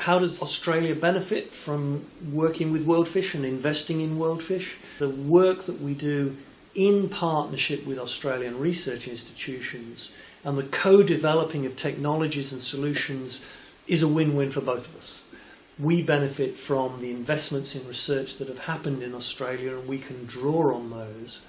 How does Australia benefit from working with WorldFish and investing in WorldFish? The work that we do in partnership with Australian research institutions and the co-developing of technologies and solutions is a win-win for both of us. We benefit from the investments in research that have happened in Australia, and we can draw on those.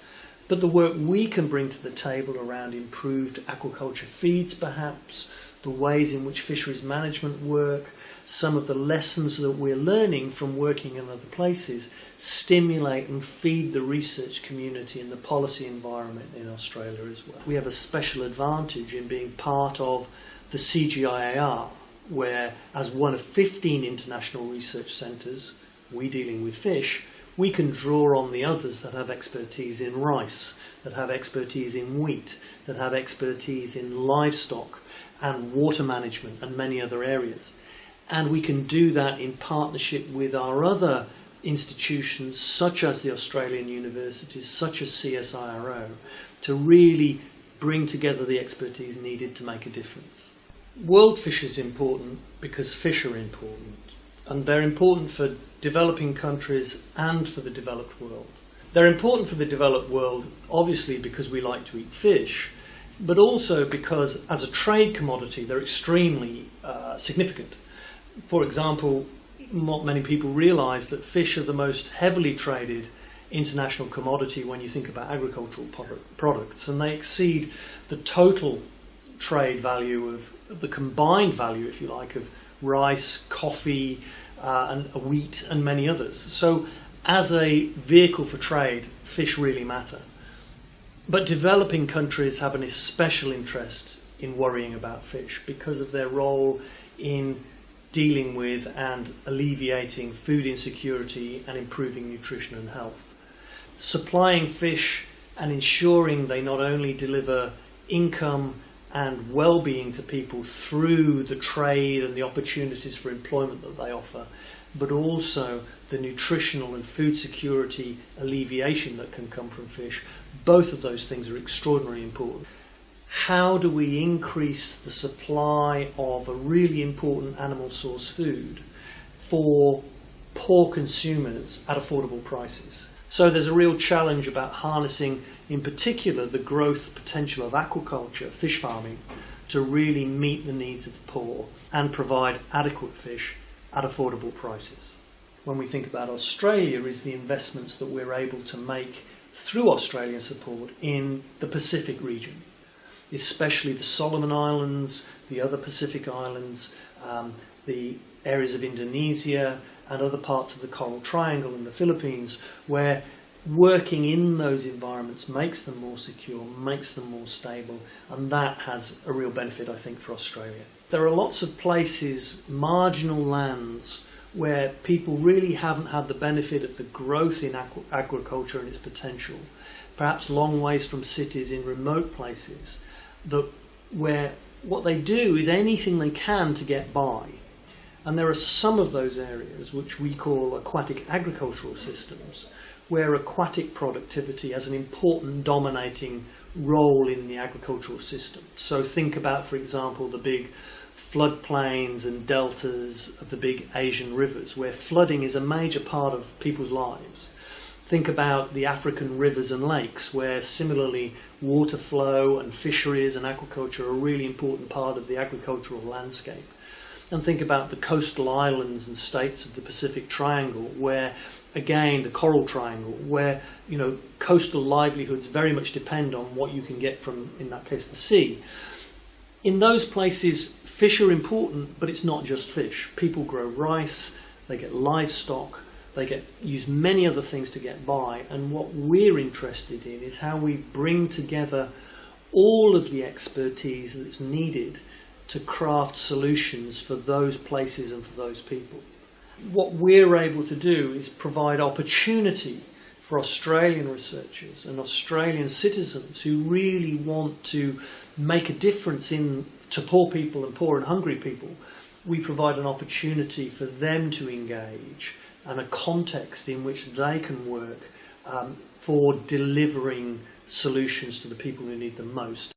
But the work we can bring to the table around improved aquaculture feeds, perhaps, the ways in which fisheries management work, some of the lessons that we're learning from working in other places, stimulate and feed the research community and the policy environment in Australia as well. We have a special advantage in being part of the CGIAR, where as one of 15 international research centres, we dealing with fish, we can draw on the others that have expertise in rice, that have expertise in wheat, that have expertise in livestock and water management and many other areas. And we can do that in partnership with our other institutions, such as the Australian universities, such as CSIRO, to really bring together the expertise needed to make a difference. WorldFish is important because fish are important, and they're important for developing countries and for the developed world. They're important for the developed world, obviously, because we like to eat fish, but also because as a trade commodity, they're extremely significant. For example, not many people realise that fish are the most heavily traded international commodity when you think about agricultural products, and they exceed the total trade value of the combined value, if you like, of rice, coffee, and wheat and many others. So as a vehicle for trade, fish really matter. But developing countries have an especial interest in worrying about fish because of their role in dealing with and alleviating food insecurity and improving nutrition and health. Supplying fish and ensuring they not only deliver income and well-being to people through the trade and the opportunities for employment that they offer, but also the nutritional and food security alleviation that can come from fish. Both of those things are extraordinarily important. How do we increase the supply of a really important animal source food for poor consumers at affordable prices? So there's a real challenge about harnessing, in particular, the growth potential of aquaculture, fish farming, to really meet the needs of the poor and provide adequate fish at affordable prices. When we think about Australia, is the investments that we're able to make through Australian support in the Pacific region, especially the Solomon Islands, the other Pacific islands, the areas of Indonesia and other parts of the Coral Triangle in the Philippines, where working in those environments makes them more secure, makes them more stable, and that has a real benefit, I think, for Australia. There are lots of places, marginal lands, where people really haven't had the benefit of the growth in agriculture and its potential, perhaps long ways from cities in remote places, where what they do is anything they can to get by. And there are some of those areas which we call aquatic agricultural systems, where aquatic productivity has an important dominating role in the agricultural system. So think about, for example, the big floodplains and deltas of the big Asian rivers, where flooding is a major part of people's lives. Think about the African rivers and lakes, where similarly water flow and fisheries and aquaculture are a really important part of the agricultural landscape. And think about the coastal islands and states of the Pacific Triangle, where, again, the Coral Triangle, where, coastal livelihoods very much depend on what you can get from, in that case, the sea. In those places, fish are important, but it's not just fish. People grow rice, they get livestock, they use many other things to get by, and what we're interested in is how we bring together all of the expertise that's needed to craft solutions for those places and for those people. What we're able to do is provide opportunity for Australian researchers and Australian citizens who really want to make a difference to poor people and poor and hungry people. We provide an opportunity for them to engage and a context in which they can work for delivering solutions to the people who need them most.